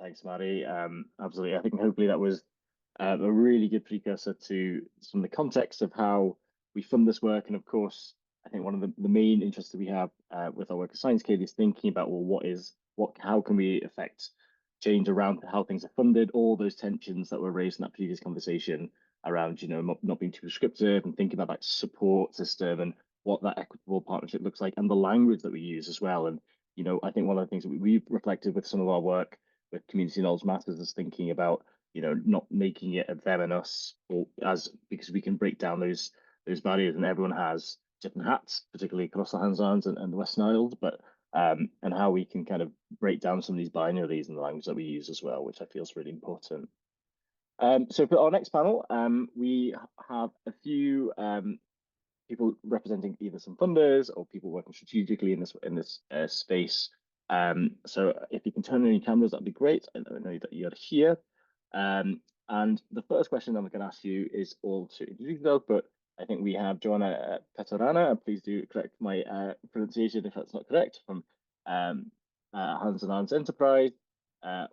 Thanks, Maddie. Absolutely. I think hopefully that was a really good precursor to some of the context of how we fund this work. And of course, I think one of the main interests that we have with our work as Science Kid is thinking about, well, how can we affect change around how things are funded, all those tensions that were raised in that previous conversation around, not being too prescriptive and thinking about that support system and what that equitable partnership looks like and the language that we use as well. And, I think one of the things that we've reflected with some of our work with community knowledge matters is thinking about, not making it a them and us, because we can break down those barriers, and everyone has different hats, particularly across the Hands-Ons and the Western Isles, but and how we can kind of break down some of these binaries in the language that we use as well, which I feel is really important. So for our next panel, we have a few people representing either some funders or people working strategically in this space. So if you can turn on your cameras, that'd be great. I know that you're here. And the first question I'm going to ask you is all to introduce yourself, but I think we have Joanna Peteranna. Please do correct my pronunciation if that's not correct, from Hands and Hands Enterprise.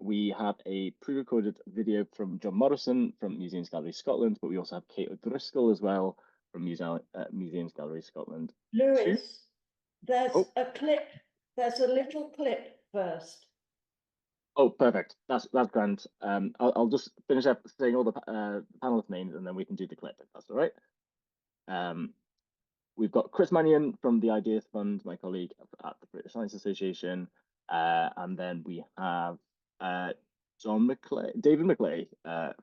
We have a pre-recorded video from John Morrison from Museums Gallery Scotland, but we also have Kate O'Driscoll as well from Museums Gallery Scotland. Lewis, there's a clip. There's a little clip first. Oh, perfect. That's grand. I'll just finish up saying all the panelist names, and then we can do the clip if that's all right. We've got Chris Manion from the Ideas Fund, my colleague at the British Science Association, and then we have David MacLeay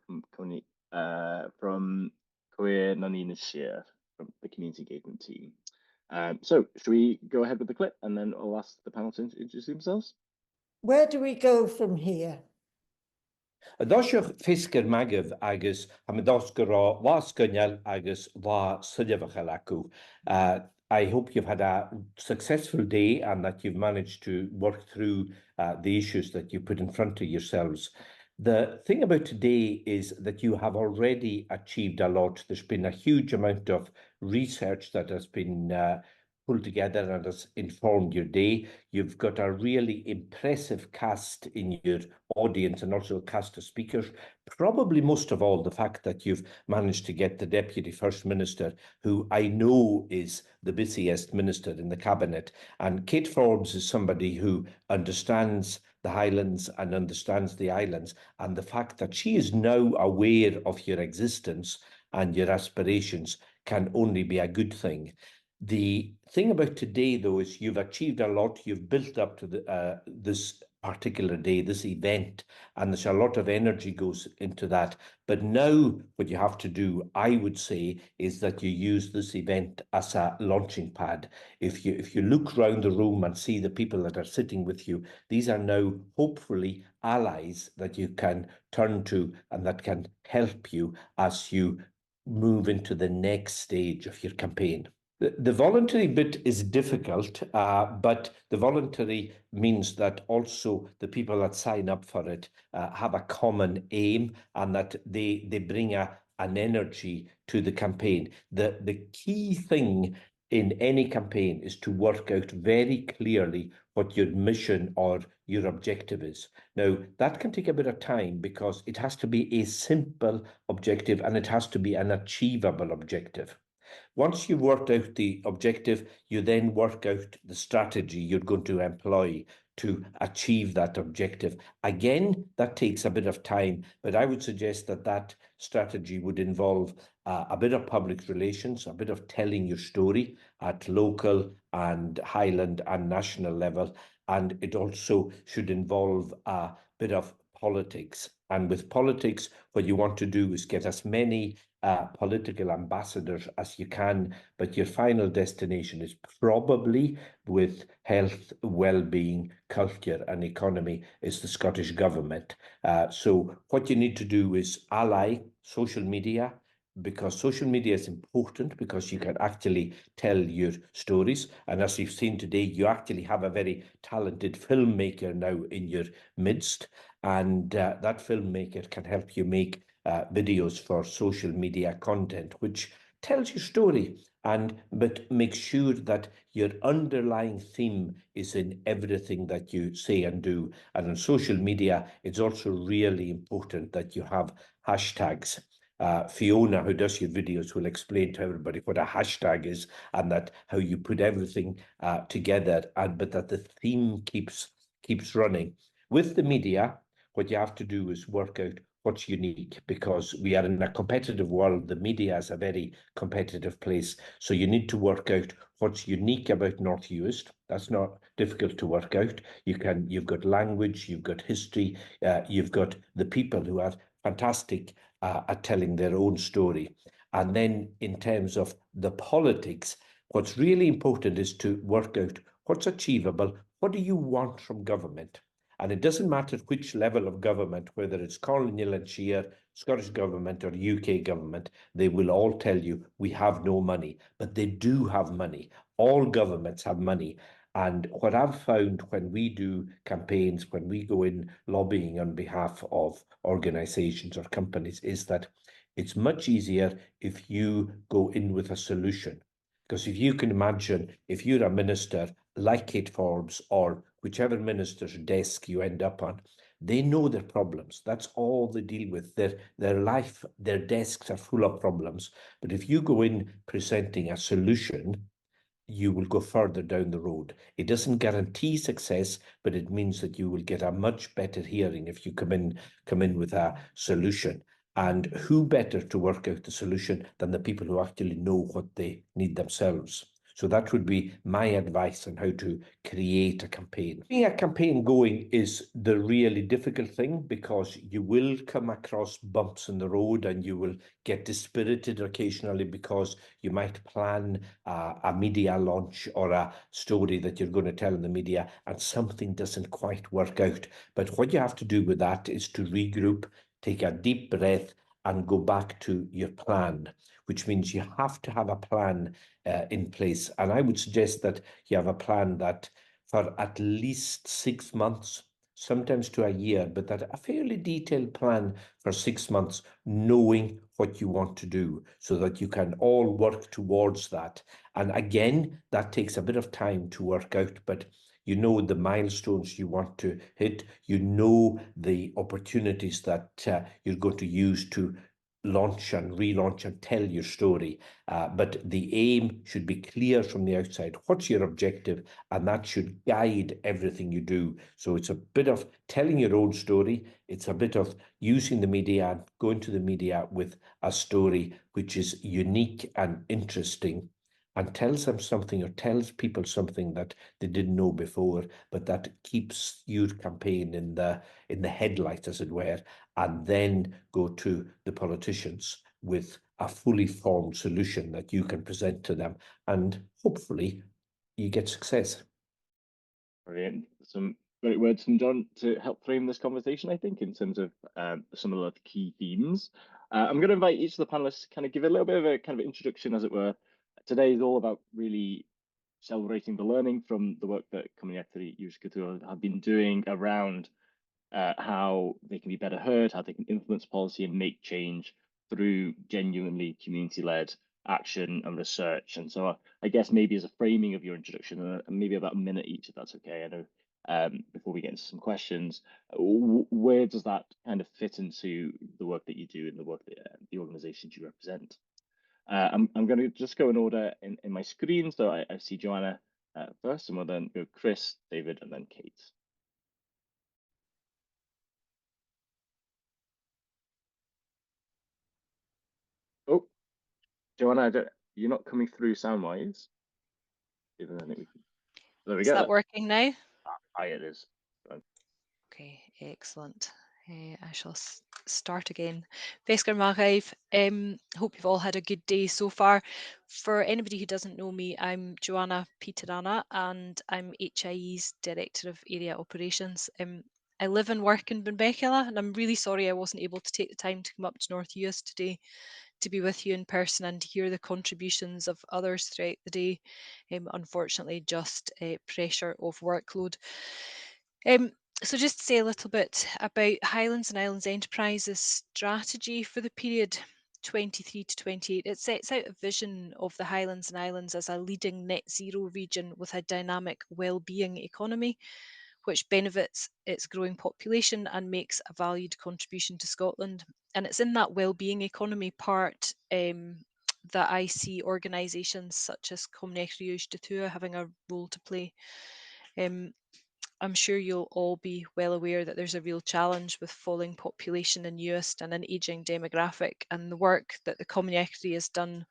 from Comhairle Siar from the community engagement team. So should we go ahead with the clip, and then I'll ask the panel to introduce themselves? Where do we go from here? Adosioch fisker magov agus hamados gora was gunyal agus wa sudevachalaku. I hope you've had a successful day and that you've managed to work through the issues that you put in front of yourselves. The thing about today is that you have already achieved a lot. There's been a huge amount of research that has been pulled together and has informed your day. You've got a really impressive cast in your audience and also a cast of speakers. Probably most of all, the fact that you've managed to get the Deputy First Minister, who I know is the busiest minister in the cabinet. And Kate Forbes is somebody who understands the Highlands and understands the islands. And the fact that she is now aware of your existence and your aspirations can only be a good thing. The thing about today, though, is you've achieved a lot. You've built up to this particular day, this event, and there's a lot of energy goes into that. But now what you have to do, I would say, is that you use this event as a launching pad. If you look around the room and see the people that are sitting with you, these are now hopefully allies that you can turn to and that can help you as you move into the next stage of your campaign. The voluntary bit is difficult, but the voluntary means that also the people that sign up for it have a common aim and that they bring an energy to the campaign. The key thing in any campaign is to work out very clearly what your mission or your objective is. Now, that can take a bit of time because it has to be a simple objective and it has to be an achievable objective. Once you've worked out the objective, you then work out the strategy you're going to employ to achieve that objective. Again, that takes a bit of time, but I would suggest that strategy would involve a bit of public relations, a bit of telling your story at local and Highland and national level, and it also should involve a bit of politics. And with politics, what you want to do is get as many political ambassadors as you can, but your final destination is probably with health, well-being, culture and economy is the Scottish Government. So what you need to do is ally social media, because social media is important because you can actually tell your stories. And as you've seen today, you actually have a very talented filmmaker now in your midst. And that filmmaker can help you make videos for social media content, which tells your story, but make sure that your underlying theme is in everything that you say and do. And on social media, it's also really important that you have hashtags. Fiona, who does your videos, will explain to everybody what a hashtag is and that how you put everything together, but that the theme keeps running. With the media, what you have to do is work out what's unique, because we are in a competitive world. The media is a very competitive place. So you need to work out what's unique about North Uist. That's not difficult to work out. You've got language, you've got history, you've got the people who are fantastic at telling their own story. And then in terms of the politics, what's really important is to work out what's achievable. What do you want from government? And it doesn't matter which level of government, whether it's colonial and Siar, Scottish government or UK government, they will all tell you we have no money, but they do have money. All governments have money. And what I've found when we do campaigns, when we go in lobbying on behalf of organizations or companies, is that it's much easier if you go in with a solution. Because if you can imagine, if you're a minister like Kate Forbes or whichever minister's desk you end up on, they know their problems. That's all they deal with. Their life, their desks are full of problems. But if you go in presenting a solution, you will go further down the road. It doesn't guarantee success, but it means that you will get a much better hearing if you come in with a solution. And who better to work out the solution than the people who actually know what they need themselves? So that would be my advice on how to create a campaign. Being a campaign going is the really difficult thing, because you will come across bumps in the road and you will get dispirited occasionally because you might plan a media launch or a story that you're going to tell in the media and something doesn't quite work out. But what you have to do with that is to regroup, take a deep breath and go back to your plan, which means you have to have a plan in place. And I would suggest that you have a plan that for at least 6 months, sometimes to a year, but that a fairly detailed plan for 6 months, knowing what you want to do so that you can all work towards that. And again, that takes a bit of time to work out, but you know the milestones you want to hit, you know the opportunities that you're going to use to launch and relaunch and tell your story. But the aim should be clear from the outside. What's your objective? And that should guide everything you do. So it's a bit of telling your own story. It's a bit of using the media and going to the media with a story which is unique and interesting and tells them something or tells people something that they didn't know before, but that keeps your campaign in the headlights, as it were, and then go to the politicians with a fully formed solution that you can present to them, and hopefully you get success. Brilliant. Some great words from John to help frame this conversation, I think, in terms of some of the key themes. I'm going to invite each of the panelists to kind of give a little bit of a kind of introduction, as it were. Today is all about really celebrating the learning from the work that Comhairle Uist have been doing around how they can be better heard, how they can influence policy and make change through genuinely community-led action and research. And so I guess maybe as a framing of your introduction, maybe about a minute each, if that's okay. I know before we get into some questions, where does that kind of fit into the work that you do and the work that the organizations you represent? I'm going to just go in order in my screen. So I see Joanna first, and we'll then go Chris, David, and then Kate. Oh, Joanna, you're not coming through sound-wise. There we Is go. that working now? Aye, it is. Okay, excellent. I shall start again. Fesgar MacLeay, hope you've all had a good day so far. For anybody who doesn't know me, I'm Joanna Peteranna and I'm HIE's Director of Area Operations. I live and work in Benbecula, and I'm really sorry I wasn't able to take the time to come up to North Uist today to be with you in person and to hear the contributions of others throughout the day. Unfortunately, just pressure of workload. So just to say a little bit about Highlands and Islands Enterprise's strategy for the period. 23 to 28, it sets out a vision of the Highlands and Islands as a leading net zero region with a dynamic well-being economy, which benefits its growing population and makes a valued contribution to Scotland. And it's in that well-being economy part that I see organisations such as Comhairle Uist having a role to play. I'm sure you'll all be well aware that there's a real challenge with falling population in Uist and an ageing demographic, and the work that the Comhairle has done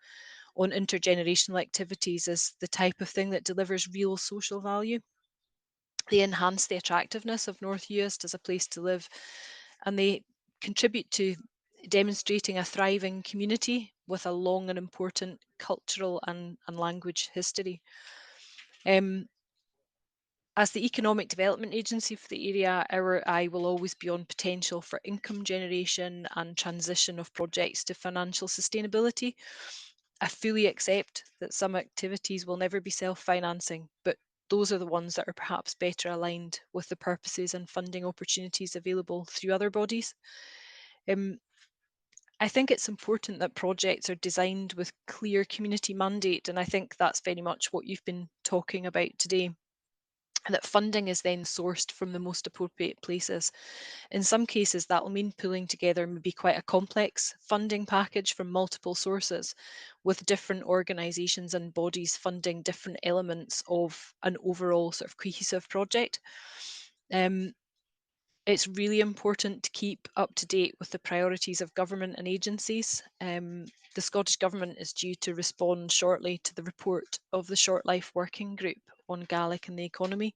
on intergenerational activities is the type of thing that delivers real social value. They enhance the attractiveness of North Uist as a place to live, and they contribute to demonstrating a thriving community with a long and important cultural and language history. As the economic development agency for the area, our eye will always be on potential for income generation and transition of projects to financial sustainability. I fully accept that some activities will never be self-financing, but those are the ones that are perhaps better aligned with the purposes and funding opportunities available through other bodies. I think it's important that projects are designed with clear community mandate, and I think that's very much what you've been talking about today. That funding is then sourced from the most appropriate places. In some cases, that will mean pulling together maybe quite a complex funding package from multiple sources, with different organisations and bodies funding different elements of an overall sort of cohesive project. It's really important to keep up to date with the priorities of government and agencies. The Scottish Government is due to respond shortly to the report of the Short Life Working Group on Gaelic and the economy.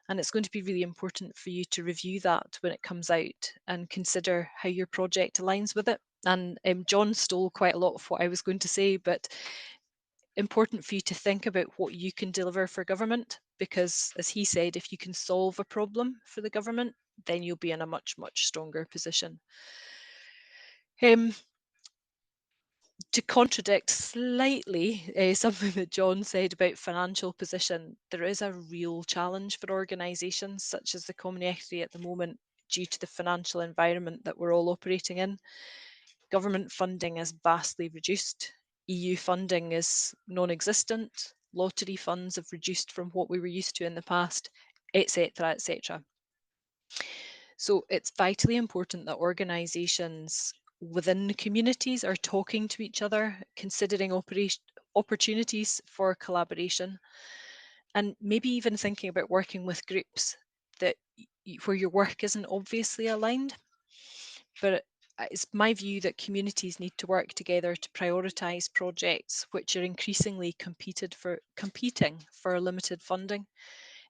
And it's going to be really important for you to review that when it comes out and consider how your project aligns with it. And John stole quite a lot of what I was going to say, but important for you to think about what you can deliver for government, because as he said, if you can solve a problem for the government, then you'll be in a much, much stronger position. To contradict slightly something that John said about financial position, there is a real challenge for organisations such as the Comhairle at the moment due to the financial environment that we're all operating in. Government funding is vastly reduced. EU funding is non-existent. Lottery funds have reduced from what we were used to in the past, etc., etc. So it's vitally important that organisations within the communities are talking to each other, considering opportunities for collaboration, and maybe even thinking about working with groups that where your work isn't obviously aligned. But it's my view that communities need to work together to prioritise projects which are increasingly competing for limited funding.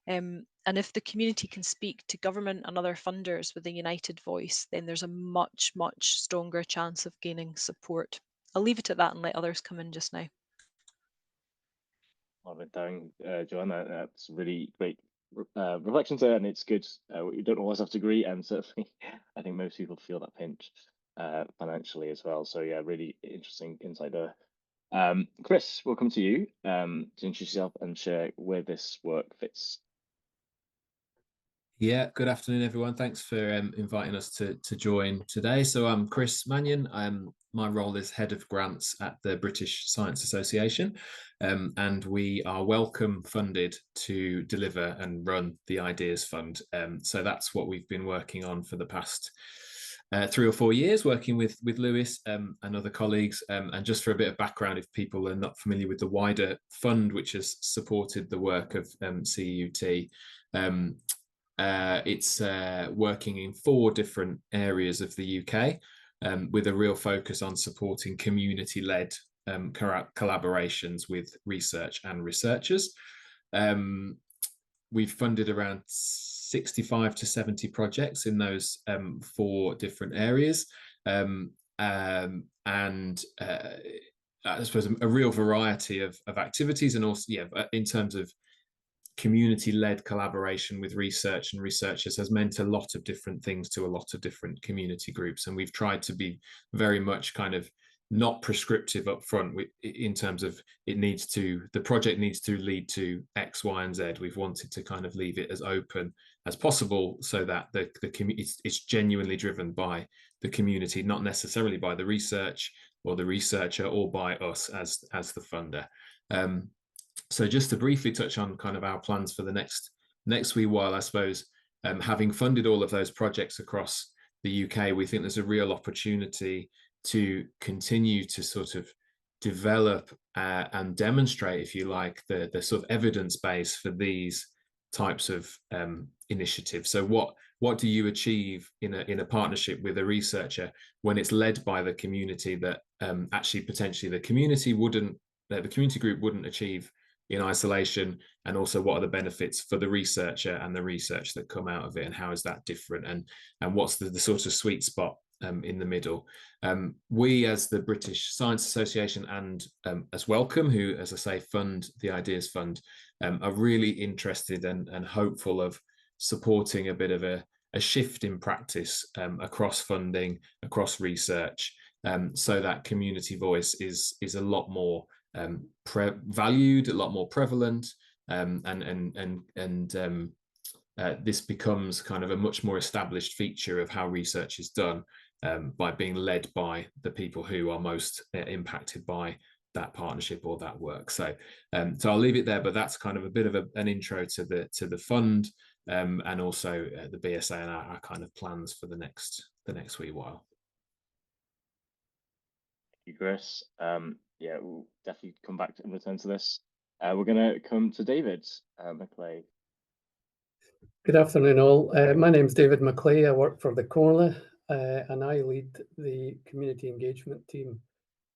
And if the community can speak to government and other funders with a united voice, then there's a much, much stronger chance of gaining support. I'll leave it at that and let others come in just now. Love it, down, Joanna. That's really great reflections there, and it's good. You don't always have to agree, and certainly I think most people feel that pinch financially as well. So yeah, really interesting insight there. Chris, we'll come to you to introduce yourself and share where this work fits. Yeah, good afternoon, everyone. Thanks for inviting us to join today. So I'm Chris Manion. My role is Head of Grants at the British Science Association, and we are Wellcome funded to deliver and run the Ideas Fund. So that's what we've been working on for the past 3 or 4 years, working with Lewis and other colleagues. And just for a bit of background, if people are not familiar with the wider fund, which has supported the work of CEUT, it's working in 4 different areas of the UK, with a real focus on supporting community-led collaborations with research and researchers. We've funded around 65 to 70 projects in those 4 different areas, and I suppose a real variety of activities, and also, yeah, in terms of community-led collaboration with research and researchers has meant a lot of different things to a lot of different community groups, and we've tried to be very much kind of not prescriptive up front in terms of the project needs to lead to X, Y, and Z. We've wanted to kind of leave it as open as possible so that the community it's genuinely driven by the community, not necessarily by the research, or the researcher or by us as the funder. So just to briefly touch on kind of our plans for the next wee while, I suppose, having funded all of those projects across the UK, we think there's a real opportunity to continue to sort of develop and demonstrate, if you like, the sort of evidence base for these types of initiatives. So what do you achieve in a partnership with a researcher when it's led by the community that actually potentially the community group wouldn't achieve in isolation? And also, what are the benefits for the researcher and the research that come out of it, and how is that different, and what's the sort of sweet spot in the middle? We, as the British Science Association and as Wellcome, who, as I say, fund the Ideas Fund, are really interested and hopeful of supporting a bit of a shift in practice across funding, across research, so that community voice is a lot more valued, a lot more prevalent, and this becomes kind of a much more established feature of how research is done, by being led by the people who are most impacted by that partnership or that work. So I'll leave it there, but that's kind of a bit of an intro to the fund, and also the BSA and our kind of plans for the next wee while. Thank you, Chris. Yeah, we'll definitely come back and return to this. We're going to come to David MacLeay. Good afternoon, all. My name is David MacLeay. I work for the Comhairle, and I lead the community engagement team,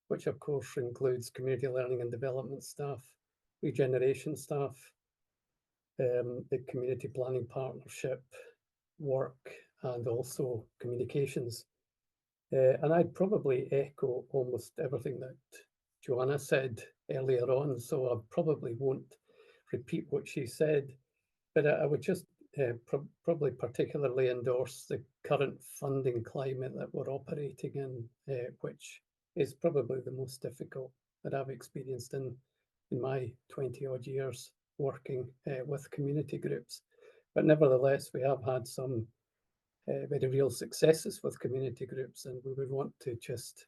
which of course includes community learning and development staff, regeneration staff, the community planning partnership work, and also communications. And I'd probably echo almost everything that Joanna said earlier on, so I probably won't repeat what she said, but I would just probably particularly endorse the current funding climate that we're operating in, which is probably the most difficult that I've experienced in my 20-odd years working with community groups. But nevertheless, we have had some very real successes with community groups, and we would want to just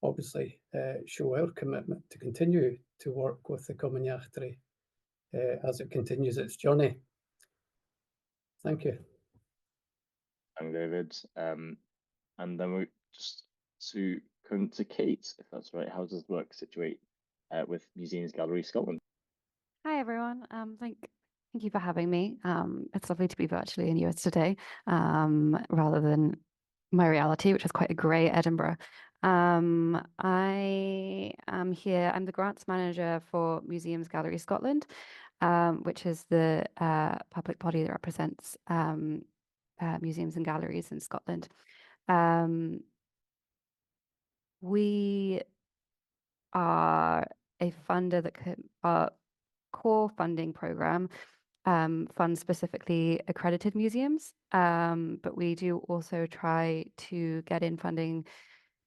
obviously show our commitment to continue to work with the Comhairle as it continues its journey. Thank you. Thank you, David. And then we just to come to Kate, if that's right. How does the work situate with Museums Gallery Scotland? Hi, everyone. Thank you for having me. It's lovely to be virtually in Uist today, rather than my reality, which is quite a grey Edinburgh. I am here. I'm the grants manager for Museums Gallery Scotland, which is the public body that represents museums and galleries in Scotland. We are a funder that our core funding program funds specifically accredited museums, but we do also try to get in funding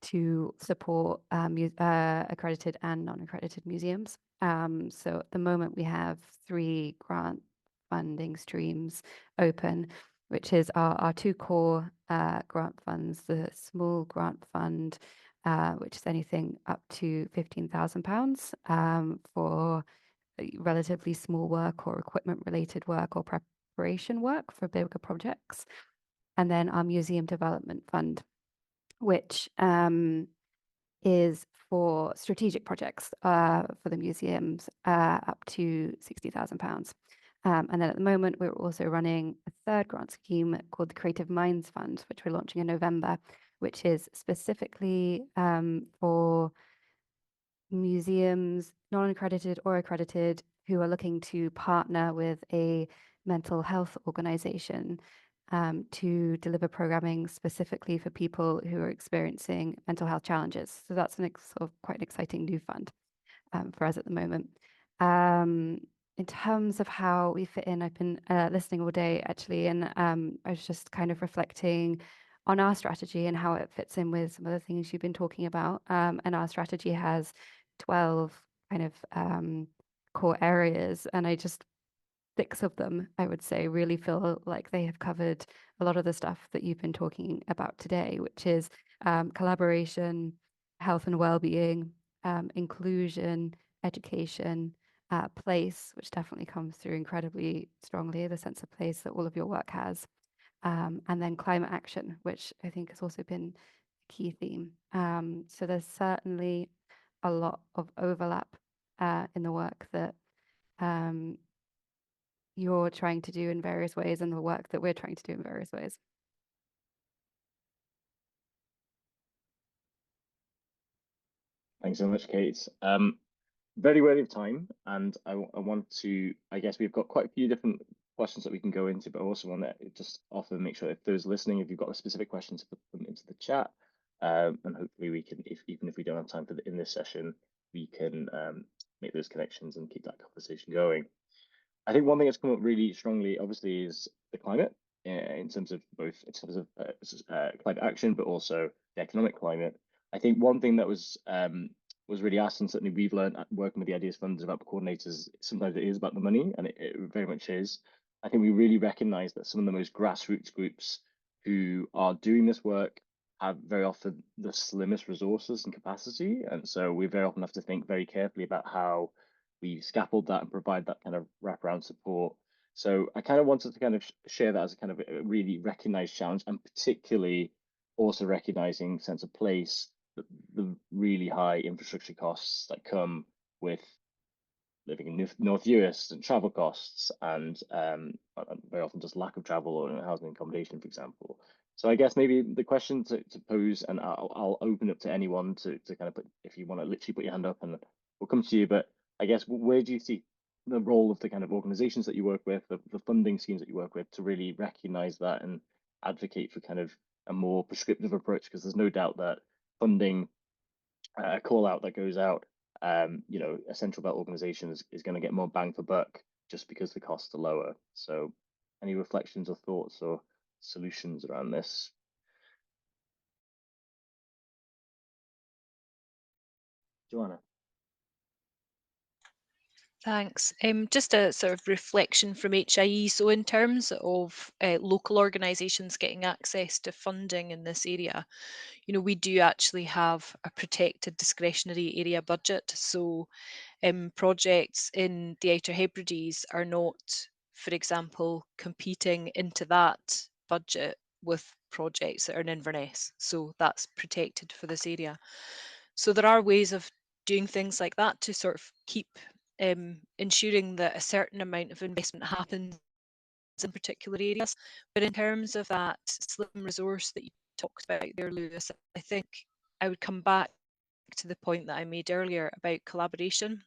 to support accredited and non-accredited museums. So at the moment we have 3 grant funding streams open, which is our 2 core grant funds: the small grant fund, which is anything up to £15,000 for relatively small work or equipment related work or preparation work for bigger projects, and then our museum development fund, which is for strategic projects for the museums up to £60,000. And then at the moment, we're also running a 3rd grant scheme called the Creative Minds Fund, which we're launching in November, which is specifically for museums, non-accredited or accredited, who are looking to partner with a mental health organisation to deliver programming specifically for people who are experiencing mental health challenges. So that's sort of quite an exciting new fund for us at the moment. In terms of how we fit in, I've been listening all day actually, and I was just kind of reflecting on our strategy and how it fits in with some of the things you've been talking about. And our strategy has 12 kind of core areas, and I just 6 of them, I would say, really feel like they have covered a lot of the stuff that you've been talking about today, which is collaboration, health and well-being, inclusion, education, place, which definitely comes through incredibly strongly, the sense of place that all of your work has, and then climate action, which I think has also been a key theme. So there's certainly a lot of overlap in the work that you're trying to do in various ways and the work that we're trying to do in various ways. Thanks so much, Kate. Very wary of time, and I want to, I guess we've got quite a few different questions that we can go into, but I also want to just offer, make sure if those listening, if you've got a specific question, to put them into the chat, and hopefully we can, even if we don't have time for in this session, we can make those connections and keep that conversation going. I think one thing that's come up really strongly, obviously, is the climate, in terms of both climate action, but also the economic climate. I think one thing that was really asked, and certainly we've learned working with the Ideas Funds about coordinators, sometimes it is about the money, and it very much is. I think we really recognise that some of the most grassroots groups who are doing this work have very often the slimmest resources and capacity, and so we very often have to think very carefully about how we scaffold that and provide that kind of wraparound support. So I kind of wanted to kind of share that as a kind of a really recognised challenge, and particularly also recognising sense of place, the really high infrastructure costs that come with living in North Uist, and travel costs, and very often just lack of travel or housing and accommodation, for example. So I guess maybe the question to pose, and I'll open up to anyone to kind of put, if you want to literally put your hand up, and we'll come to you, but I guess where do you see the role of the kind of organizations that you work with, the funding schemes that you work with, to really recognize that and advocate for kind of a more prescriptive approach? Because there's no doubt that funding, a call out that goes out, you know, a central belt organization is going to get more bang for buck just because the costs are lower. So any reflections or thoughts or solutions around this? Joanna. Thanks. Just a sort of reflection from HIE. So in terms of local organisations getting access to funding in this area, you know, we do actually have a protected discretionary area budget. So projects in the Outer Hebrides are not, for example, competing into that budget with projects that are in Inverness. So that's protected for this area. So there are ways of doing things like that to sort of keep ensuring that a certain amount of investment happens in particular areas. But in terms of that slim resource that you talked about there, Lewis, I think I would come back to the point that I made earlier about collaboration.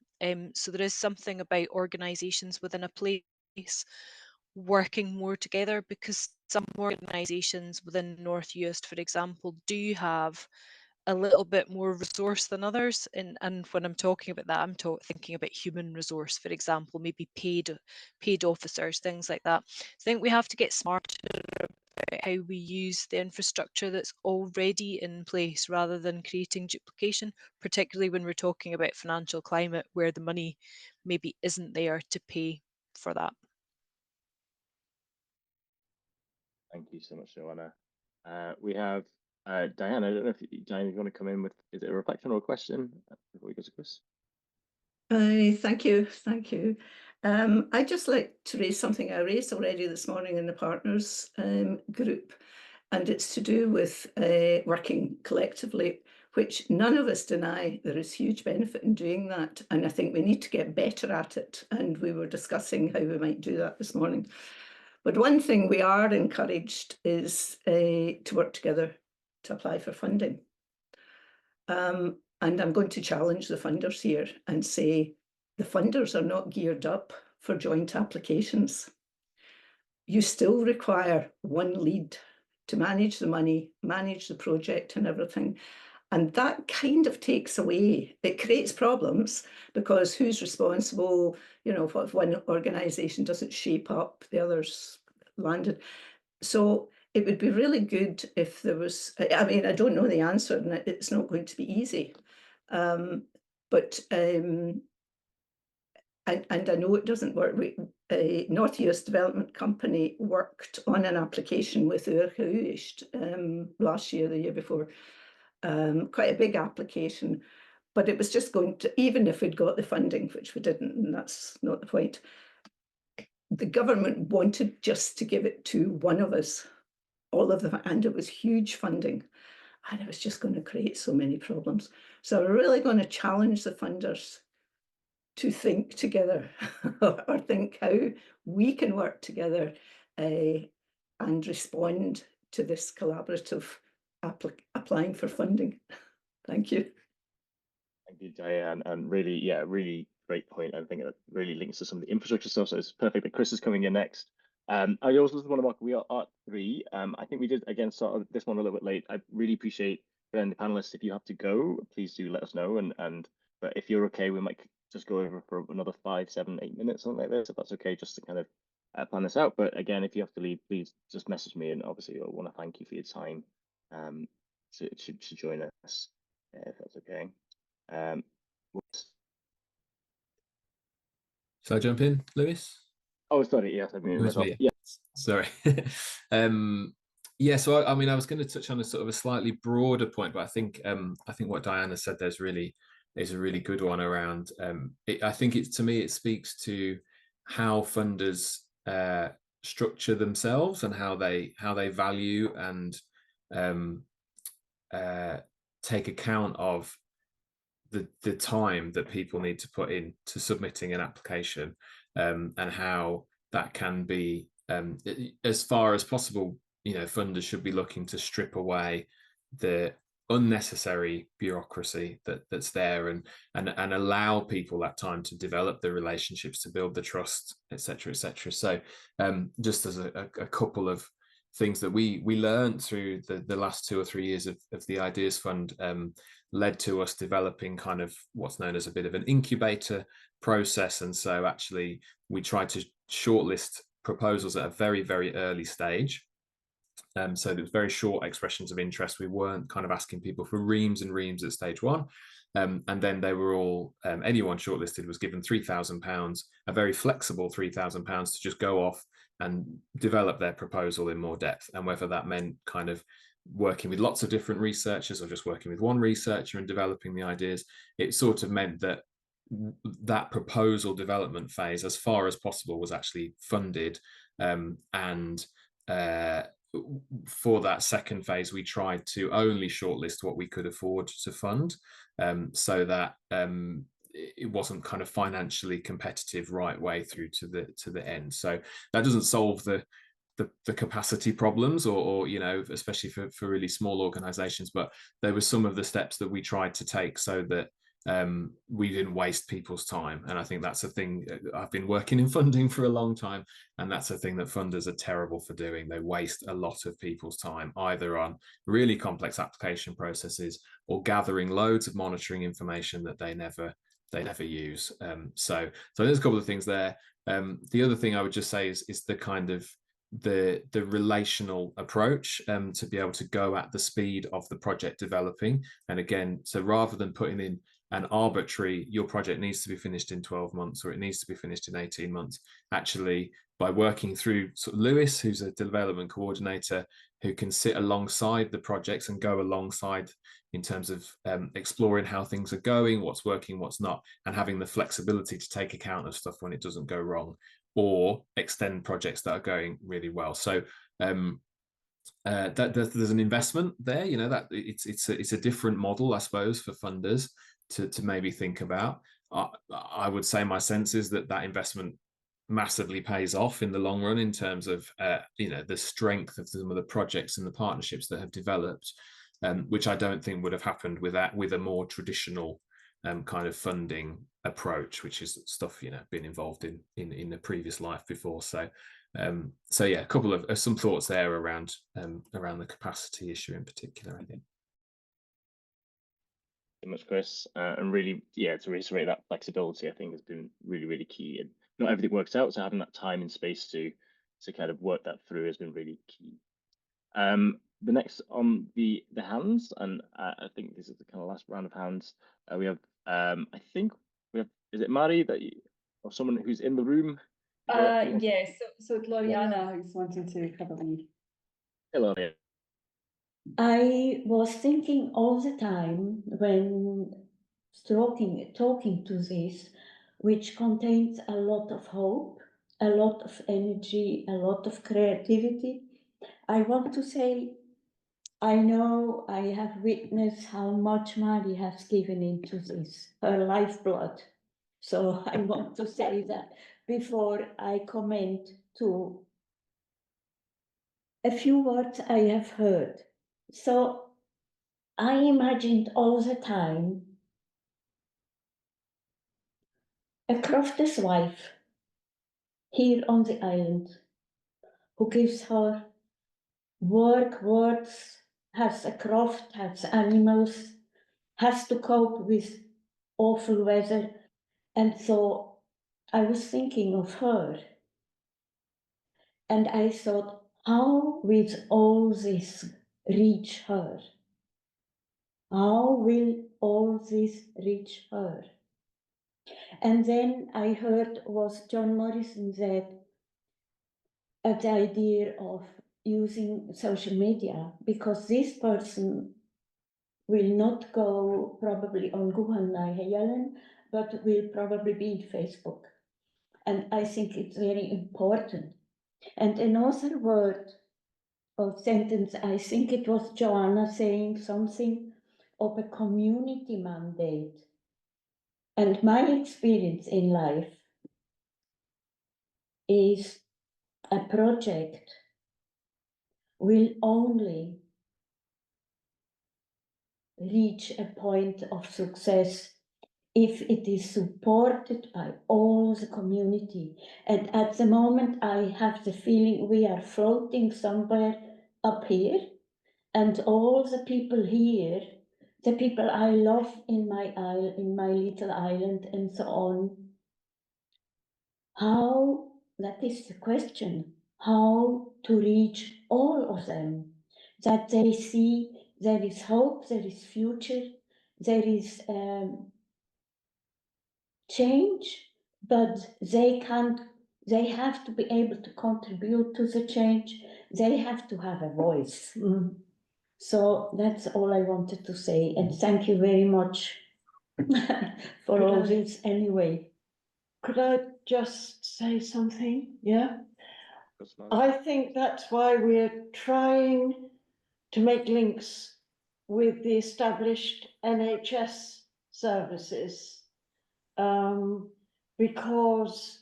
So there is something about organisations within a place working more together, because some organisations within North Uist, for example, do have a little bit more resource than others, and when I'm talking about that, I'm thinking about human resource, for example, maybe paid officers, things like that. I think we have to get smarter about how we use the infrastructure that's already in place rather than creating duplication, particularly when we're talking about financial climate where the money maybe isn't there to pay for that. Thank you so much, Joanna. We have Diana. I don't know if Diana, you want to come in with, is it a reflection or a question before we go to Chris? Thank you. I'd just like to raise something I raised already this morning in the partners group, and it's to do with working collectively, which none of us deny there is huge benefit in doing that, and I think we need to get better at it, and we were discussing how we might do that this morning. But one thing we are encouraged is to work together to apply for funding. And I'm going to challenge the funders here and say the funders are not geared up for joint applications. You still require one lead to manage the money, manage the project and everything. And that kind of takes away, it creates problems, because who's responsible, you know, if one organisation doesn't shape up, the others landed. So it would be really good if there was, I mean, I don't know the answer, and it's not going to be easy. And I know it doesn't work. North Uist Development Company worked on an application with Uibhist last year, the year before, quite a big application, but it was just going to, even if we'd got the funding, which we didn't, and that's not the point, the government wanted just to give it to one of us, all of them, and it was huge funding. And it was just going to create so many problems. So we're really going to challenge the funders to think together or think how we can work together and respond to this collaborative applying for funding. Thank you. Thank you, Diane. And really, yeah, really great point. I think it really links to some of the infrastructure stuff. So it's perfect that Chris is coming in next. I also just want to mark we are at 3. I think we did again start this one a little bit late. I really appreciate the panelists. If you have to go, please do let us know. But if you're okay, we might just go over for another 5, 7, 8 minutes, something like this, if that's okay, just to kind of plan this out. But again, if you have to leave, please just message me, and obviously I want to thank you for your time to join us, if that's okay. Shall I jump in, Lewis? Oh, sorry. Yes, I mean myself. Yeah. Sorry. Yeah. So I mean, I was going to touch on a sort of a slightly broader point, but I think what Diana said there's really is a really good one around. I think to me it speaks to how funders structure themselves and how they value and take account of the time that people need to put in to submitting an application, and how that can be, as far as possible, funders should be looking to strip away the unnecessary bureaucracy that's there and allow people that time to develop the relationships, to build the trust, etc., etc. So just as a couple of things that we learned through the last 2 or 3 years of the Ideas Fund, led to us developing kind of what's known as a bit of an incubator process. And so actually we tried to shortlist proposals at a very, very early stage. So there's very short expressions of interest. We weren't kind of asking people for reams and reams at stage 1. And then they were all, anyone shortlisted was given £3,000, a very flexible £3,000 to just go off and develop their proposal in more depth. And whether that meant kind of working with lots of different researchers or just working with one researcher and developing the ideas, it sort of meant that that proposal development phase, as far as possible, was actually funded. And for that second phase, we tried to only shortlist what we could afford to fund, so that it wasn't kind of financially competitive right way through to the end. So that doesn't solve the capacity problems, or especially for really small organizations, but there were some of the steps that we tried to take so that we didn't waste people's time. And I think that's a thing. I've been working in funding for a long time, and that's a thing that funders are terrible for doing. They waste a lot of people's time, either on really complex application processes or gathering loads of monitoring information that they never use. So there's a couple of things there. The other thing I would just say is the kind of the relational approach, to be able to go at the speed of the project developing. And again, so rather than putting in an arbitrary, your project needs to be finished in 12 months or it needs to be finished in 18 months, actually by working through sort of Lewis, who's a development coordinator who can sit alongside the projects and go alongside in terms of exploring how things are going, what's working, what's not, and having the flexibility to take account of stuff when it doesn't go wrong, or extend projects that are going really well. So there's an investment there, that it's a different model, I suppose, for funders to maybe think about. I would say my sense is that investment massively pays off in the long run in terms of the strength of some of the projects and the partnerships that have developed, which I don't think would have happened with a more traditional kind of funding approach, which is stuff been involved in the previous life before. So yeah, a couple of some thoughts there around the capacity issue in particular, I think. Thank you much, Chris. And really, yeah, to reiterate, that flexibility I think has been really, really key. And not everything works out, so having that time and space to kind of work that through has been really key. The next on the hands, and I think this is the kind of last round of hands. We have, I think we have, is it Mari or someone who's in the room? Yes, so Gloriana who's wanting to have a lead. Hello. Yeah. I was thinking all the time when talking to this, which contains a lot of hope, a lot of energy, a lot of creativity. I want to say, I know I have witnessed how much Mari has given into this, her lifeblood. So I want to say that before I comment to a few words I have heard. So I imagined all the time a crofter's wife here on the island who gives her work, words, has a croft, has animals, has to cope with awful weather. And so I was thinking of her. And I thought, how will all this reach her? How will all this reach her? And then I heard was John Morrison said at the idea of using social media, because this person will not go probably on Guthan Eilean, but will probably be in Facebook. And I think it's very important. And another word or sentence, I think it was Joanna saying something of a community mandate. And my experience in life is a project will only reach a point of success if it is supported by all the community. And at the moment, I have the feeling we are floating somewhere up here, and all the people here, the people I love in my little island and so on, how, that is the question, how to reach all of them, that they see there is hope, there is future, there is change, but they have to be able to contribute to the change. They have to have a voice. So that's all I wanted to say. And thank you very much for all this anyway. Could I just say something? Yeah. I think that's why we're trying to make links with the established NHS services, because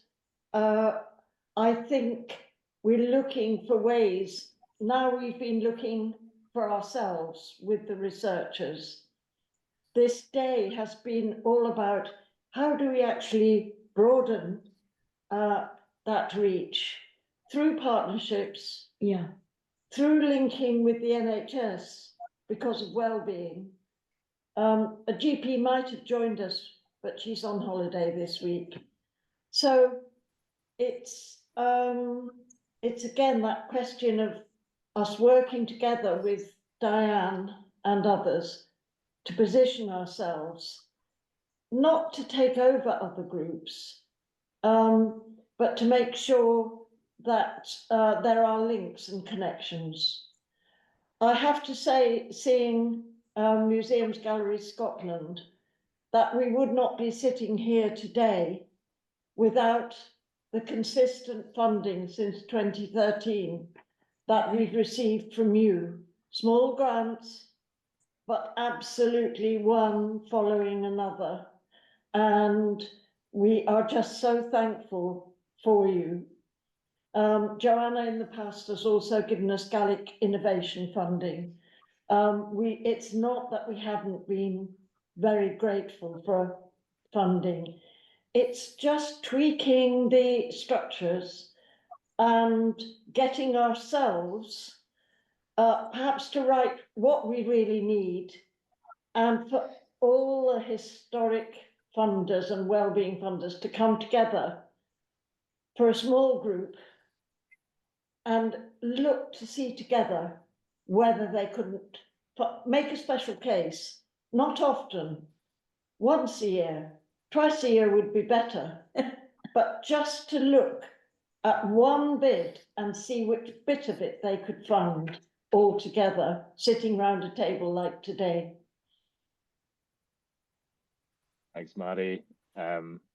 I think we're looking for ways. Now we've been looking for ourselves with the researchers. This day has been all about how do we actually broaden that reach through partnerships, through linking with the NHS because of well-being. A GP might have joined us, but she's on holiday this week. So it's again that question of us working together with Diane and others to position ourselves, not to take over other groups, but to make sure that there are links and connections. I have to say, seeing Museums Galleries Scotland, that we would not be sitting here today without the consistent funding since 2013 that we've received from you. Small grants, but absolutely one following another. And we are just so thankful for you. Joanna in the past has also given us Gaelic innovation funding. It's not that we haven't been very grateful for funding. It's just tweaking the structures and getting ourselves perhaps to write what we really need, and for all the historic funders and wellbeing funders to come together for a small group and look to see together whether they couldn't make a special case, not often, once a year, twice a year would be better, but just to look at one bit and see which bit of it they could fund. all together, sitting round a table like today. Thanks, Maddie.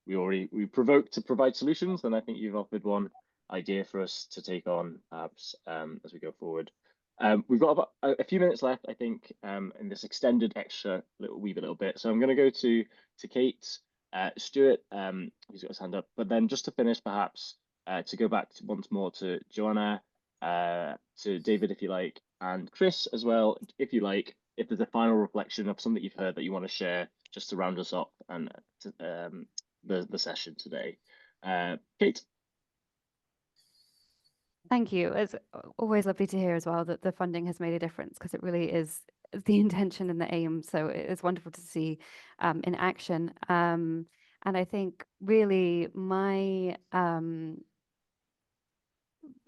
We provoked to provide solutions, and I think you've offered one idea for us to take on perhaps as we go forward. We've got about a few minutes left, I think, in this extended extra little bit. So I'm going to go to Kate, Stuart, who's got his hand up, but then just to finish, perhaps to go back once more to Joanna, to David, if you like, and Chris as well, if you like. If there's a final reflection of something you've heard that you want to share, just to round us up and the session today. Kate. Thank you. It's always lovely to hear as well that the funding has made a difference, because it really is the intention and the aim. So it's wonderful to see in action. And I think really my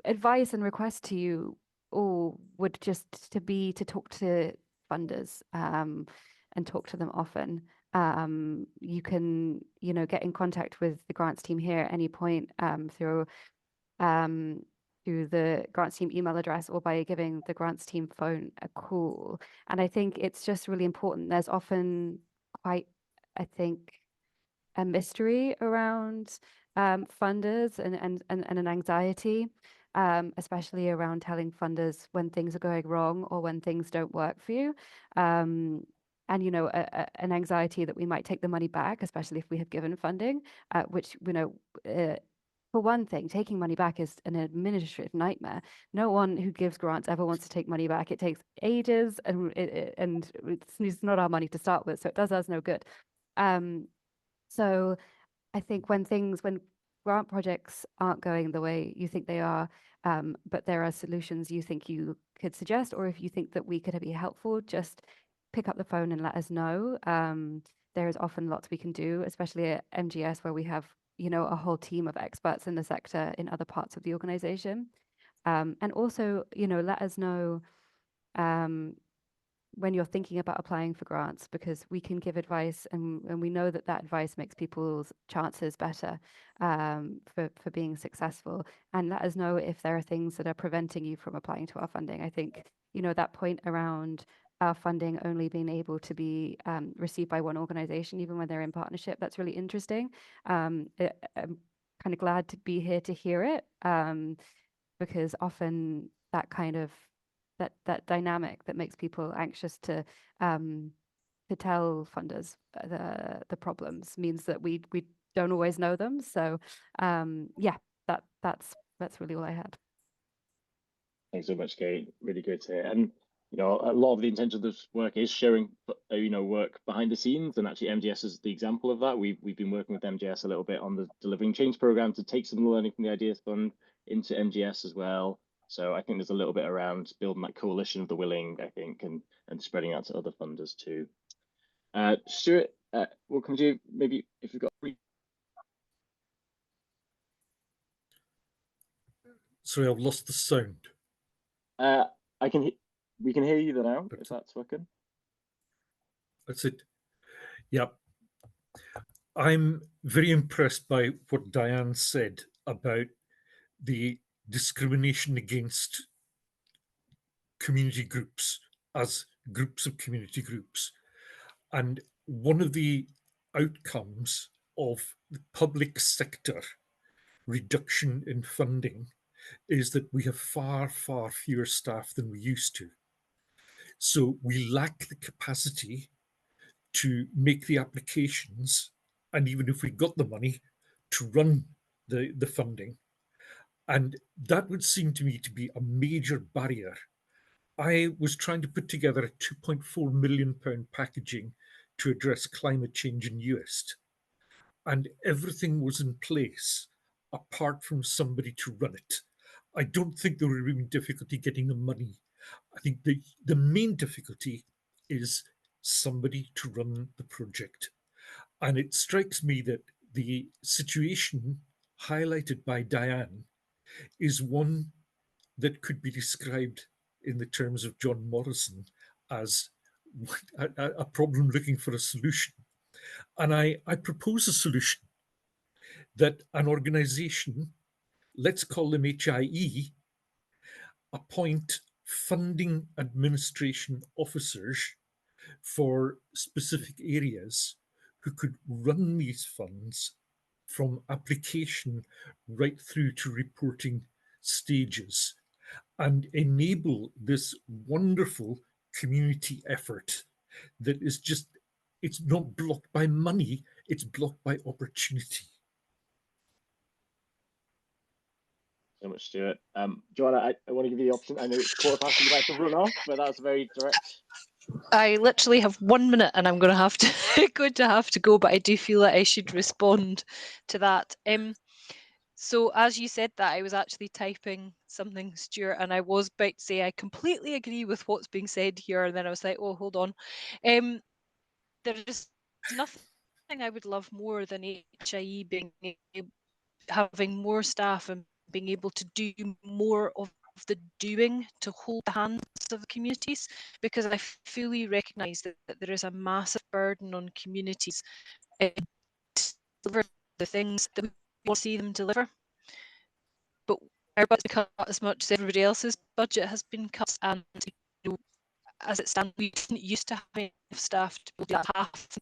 advice and request to you all would just to be to talk to funders and talk to them often. You can, get in contact with the grants team here at any point through the grants team email address or by giving the grants team phone a call. And I think it's just really important. There's often quite, I think, a mystery around funders and an anxiety, especially around telling funders when things are going wrong or when things don't work for you. And, an anxiety that we might take the money back, especially if we have given funding, which, for one thing, taking money back is an administrative nightmare. No one who gives grants ever wants to take money back. It takes ages, and it's not our money to start with, so it does us no good. So I think when grant projects aren't going the way you think they are, but there are solutions you think you could suggest, or if you think that we could be helpful, just pick up the phone and let us know. There is often lots we can do, especially at MGS, where we have a whole team of experts in the sector in other parts of the organization. And also, let us know when you're thinking about applying for grants, because we can give advice, and we know that advice makes people's chances better for being successful. And let us know if there are things that are preventing you from applying to our funding. I think, that point around our funding only being able to be received by one organization, even when they're in partnership, that's really interesting. I'm kind of glad to be here to hear it, because often that kind of that dynamic that makes people anxious to tell funders the problems means that we don't always know them. So yeah, that's really all I had. Thanks so much, Kate. Really good to hear. And a lot of the intention of this work is showing work behind the scenes, and actually MGS is the example of that. We've been working with MGS a little bit on the Delivering Change program to take some of the learning from the Ideas Fund into MGS as well. So I think there's a little bit around building that coalition of the willing, I think, and spreading out to other funders too. Stuart, we'll come to you. Maybe if you've got. Sorry, I've lost the sound. We can hear you now, if that's working. That's it. Yeah. I'm very impressed by what Diane said about the discrimination against community groups as groups of community groups. And one of the outcomes of the public sector reduction in funding is that we have far, far fewer staff than we used to. So we lack the capacity to make the applications, and even if we got the money, to run the funding. And that would seem to me to be a major barrier. I was trying to put together a £2.4 million packaging to address climate change in Uist, and everything was in place apart from somebody to run it. I don't think there would have been difficulty getting the money. I think the main difficulty is somebody to run the project. And it strikes me that the situation highlighted by Diane is one that could be described in the terms of John Morrison as a problem looking for a solution. And I propose a solution that an organization, let's call them HIE, appoint funding administration officers for specific areas who could run these funds from application right through to reporting stages and enable this wonderful community effort that is just, it's not blocked by money, it's blocked by opportunity. So much, Stuart. Joanna, I want to give you the option. I know it's 15:15, you might have to run off, but that's very direct. I literally have 1 minute and I'm going to have to go, but I do feel that I should respond to that. So as you said that, I was actually typing something, Stuart, and I was about to say I completely agree with what's being said here, and then I was like, oh, hold on. There is nothing I would love more than HIE having more staff and being able to do more of the doing to hold the hands of the communities, because I fully recognise that there is a massive burden on communities to deliver the things that we want to see them deliver. But our budget cut as much as everybody else's budget has been cut, and as it stands, we didn't used to having staff to do that, half the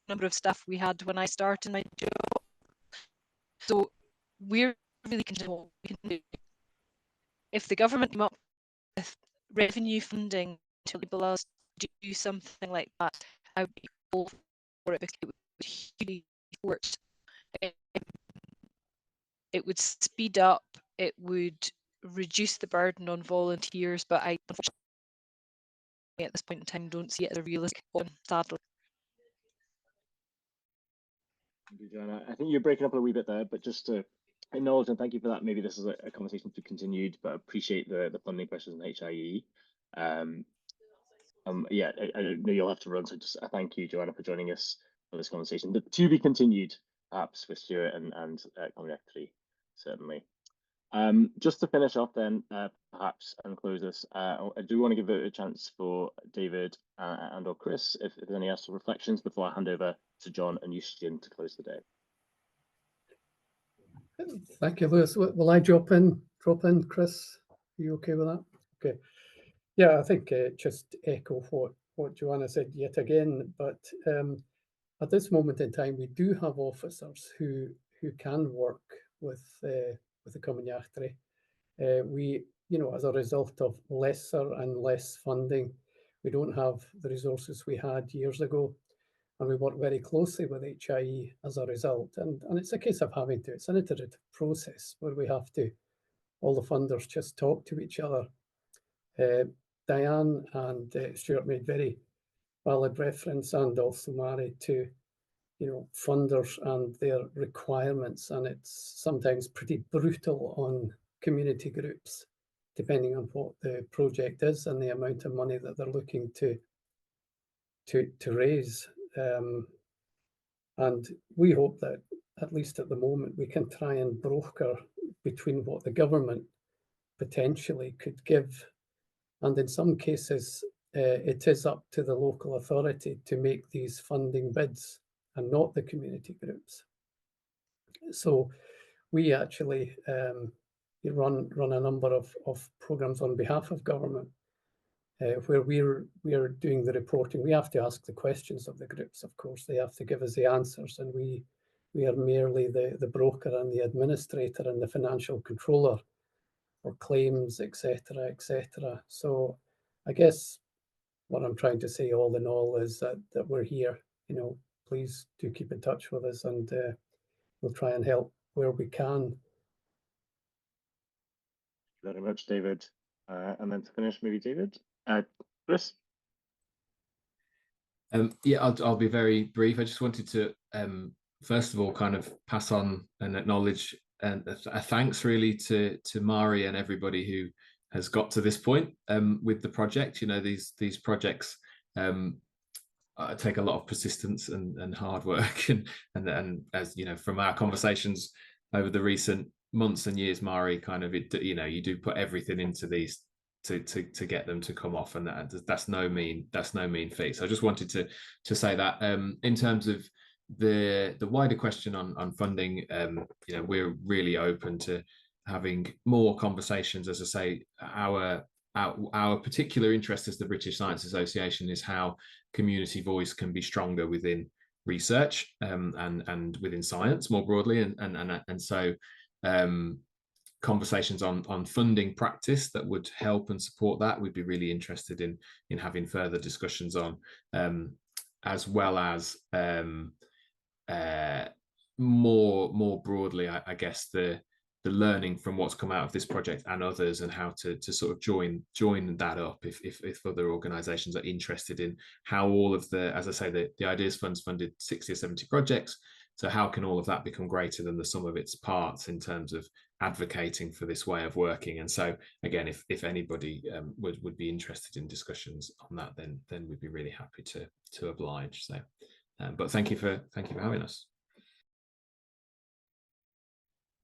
number of staff we had when I started my job. So we're really considering what we can do. If the government came up with revenue funding to enable us to do something like that, I would be all for it, because it would hugely support. It would speed up, it would reduce the burden on volunteers, but I unfortunately at this point in time don't see it as a realistic one, sadly. Thank you, Joanna. I think you're breaking up a wee bit there, but just to acknowledge and thank you for that. Maybe this is a conversation to be continued, but I appreciate the funding questions in HIE. Yeah, I know you'll have to run, so just thank you, Joanna, for joining us for this conversation. But to be continued, perhaps with Stuart and Comhairle 3, certainly. Just to finish off then, perhaps, and close this, I do want to give it a chance for David and or Chris, if there's any other reflections before I hand over to John and Uist to close the day. Thank you, Lewis. Will I drop in, Chris? Are you okay with that? Okay. Yeah, I think just echo what Joanna said yet again, but at this moment in time, we do have officers who can work with the Comhairle. We, as a result of lesser and less funding, we don't have the resources we had years ago, and we work very closely with HIE as a result. And it's a case of having to, it's an iterative process where we have to, all the funders just talk to each other. Diane and Stuart made very valid reference, and also Mary, to funders and their requirements, and it's sometimes pretty brutal on community groups, depending on what the project is and the amount of money that they're looking to raise. And we hope that, at least at the moment, we can try and broker between what the government potentially could give, and in some cases, it is up to the local authority to make these funding bids and not the community groups. So we actually run a number of programs on behalf of government where we're doing the reporting. We have to ask the questions of the groups, of course. They have to give us the answers, and we are merely the broker and the administrator and the financial controller for claims, etc., etc. So I guess what I'm trying to say all in all is that we're here. Please do keep in touch with us, and we'll try and help where we can. Thank you very much, David. And then to finish, maybe David, Chris. Yeah, I'll be very brief. I just wanted to first of all kind of pass on and acknowledge and a thanks really to Mari and everybody who has got to this point with the project. These projects take a lot of persistence and hard work, and as from our conversations over the recent months and years, Mari, kind of you do put everything into these to get them to come off, and that's no mean feat. So I just wanted to say that in terms of the wider question on funding, we're really open to having more conversations. As I say, our our particular interest as the British Science Association is how community voice can be stronger within research and within science more broadly, and so conversations on funding practice that would help and support that, we'd be really interested in having further discussions on, as well as more broadly, I guess the learning from what's come out of this project and others, and how to sort of join that up if other organisations are interested in how all of the, as I say, the Ideas Fund's funded 60 or 70 projects. So how can all of that become greater than the sum of its parts in terms of advocating for this way of working? And so again, if anybody would be interested in discussions on that, then we'd be really happy to oblige. So, but thank you for having us.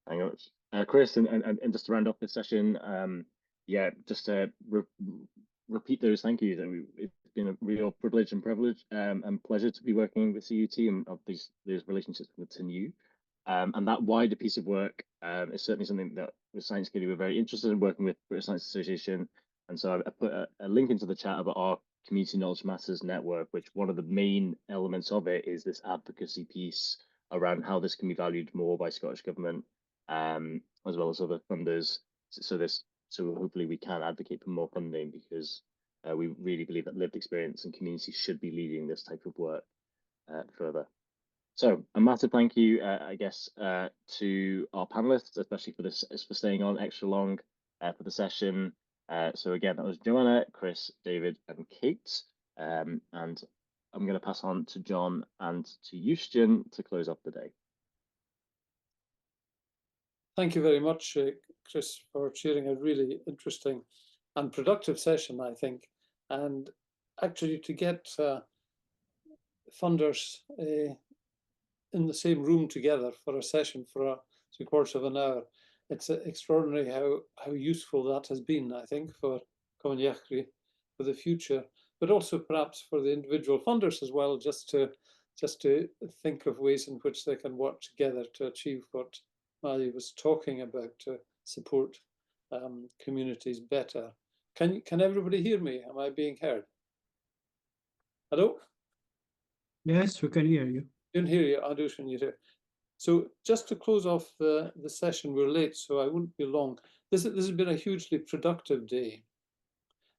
Thank you very much. Chris, and just to round off this session, yeah, just to repeat those thank yous. It's been a real privilege and pleasure to be working with CUT and of these relationships to you. And that wider piece of work is certainly something that with Science Committee we're very interested in working with British Science Association. And so I put a link into the chat about our Community Knowledge Matters network, which one of the main elements of it is this advocacy piece around how this can be valued more by Scottish Government, as well as other funders. So hopefully we can advocate for more funding, because we really believe that lived experience and community should be leading this type of work further. So a massive thank you, I guess, to our panelists, especially for staying on extra long for the session. So again, that was Joanna, Chris, David, and Kate. And I'm going to pass on to John and to Uist to close off the day. Thank you very much, Chris, for chairing a really interesting and productive session, I think. And actually to get funders in the same room together for a session for 3/4 of an hour, it's extraordinary how useful that has been, I think, for Comhairle for the future, but also perhaps for the individual funders as well, just to think of ways in which they can work together to achieve what Manion was talking about, to support communities better. Can everybody hear me? Am I being heard? Hello? Yes, we can hear you. Didn't hear you. I do when you hear. So just to close off the session, we're late, so I wouldn't be long. This has been a hugely productive day.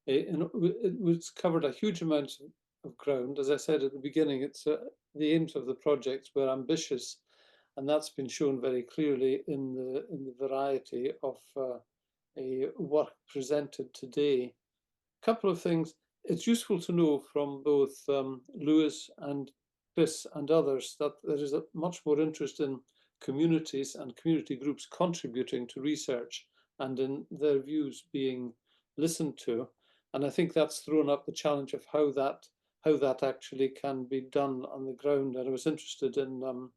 It's covered a huge amount of ground. As I said at the beginning, it's the aims of the project were ambitious, and that's been shown very clearly in the variety of work presented today. A couple of things. It's useful to know from both Lewis and Chris and others that there is a much more interest in communities and community groups contributing to research and in their views being listened to. And I think that's thrown up the challenge of how that actually can be done on the ground. And I was interested in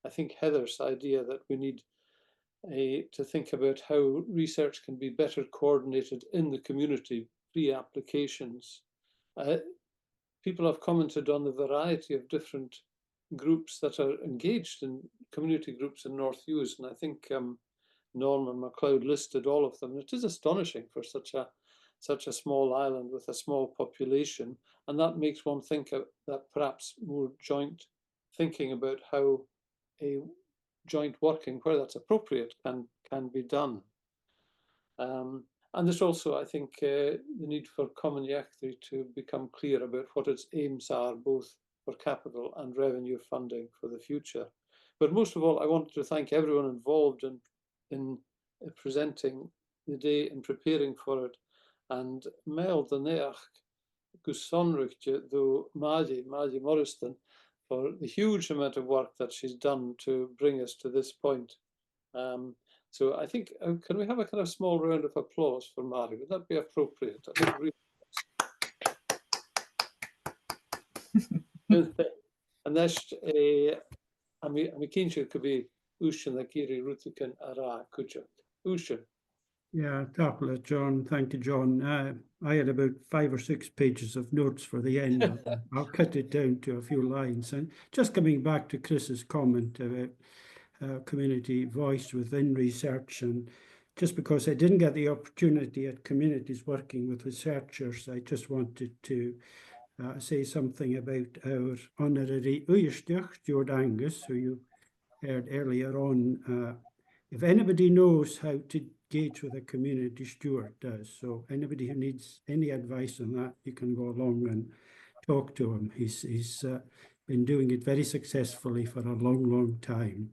I think Heather's idea that we need to think about how research can be better coordinated in the community pre-applications. People have commented on the variety of different groups that are engaged in community groups in North Uist, and I think Norman MacLeod listed all of them. It is astonishing for such a small island with a small population, and that makes one think that perhaps more joint thinking about how a joint working, where that's appropriate, can be done. And there's also, I think, the need for Comhairle to become clear about what its aims are, both for capital and revenue funding for the future. But most of all, I wanted to thank everyone involved in presenting the day and preparing for it. And Mel the Neach, Gusonrich, though Maddie Morrison, for the huge amount of work that she's done to bring us to this point. So I think, can we have a kind of small round of applause for Mary? Would that be appropriate? I think really and that's I mean, Kinshir could be Uist the Kiri Rutikan Ara Kucha. Uist. Yeah, Tapla, John. Thank you, John. I had about 5 or 6 pages of notes for the end. I'll cut it down to a few lines. And just coming back to Chris's comment about community voice within research, and just because I didn't get the opportunity at communities working with researchers, I just wanted to say something about our honorary Uist, Stuart Angus, who you heard earlier on. If anybody knows how to engage with a community, Stuart does. So anybody who needs any advice on that, you can go along and talk to him. He's been doing it very successfully for a long, long time.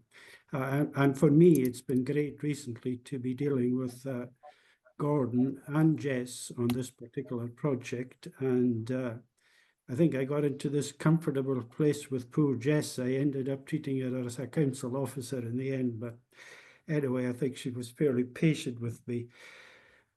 And for me, it's been great recently to be dealing with Gordon and Jess on this particular project. And I think I got into this comfortable place with poor Jess. I ended up treating her as a council officer in the end, but anyway, I think she was fairly patient with me.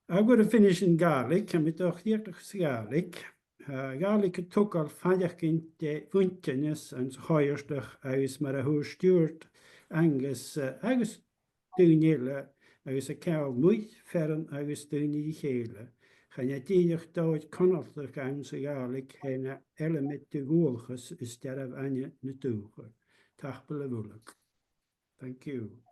I'm going to finish in Gaelic. I'm doch Gaelic. Gaelic y Togail fallach in de fwyntianis and hoirsdach agus mar a hwyr Stuart Angus agus dwynile agus a cael mwy fferyn agus dwyni di cheile. Chan a dydych dawyd conolthach am sy Gaelic hen a element dy gwolchus is deraf anya na dwch. Tach byle fwlwg. Thank you.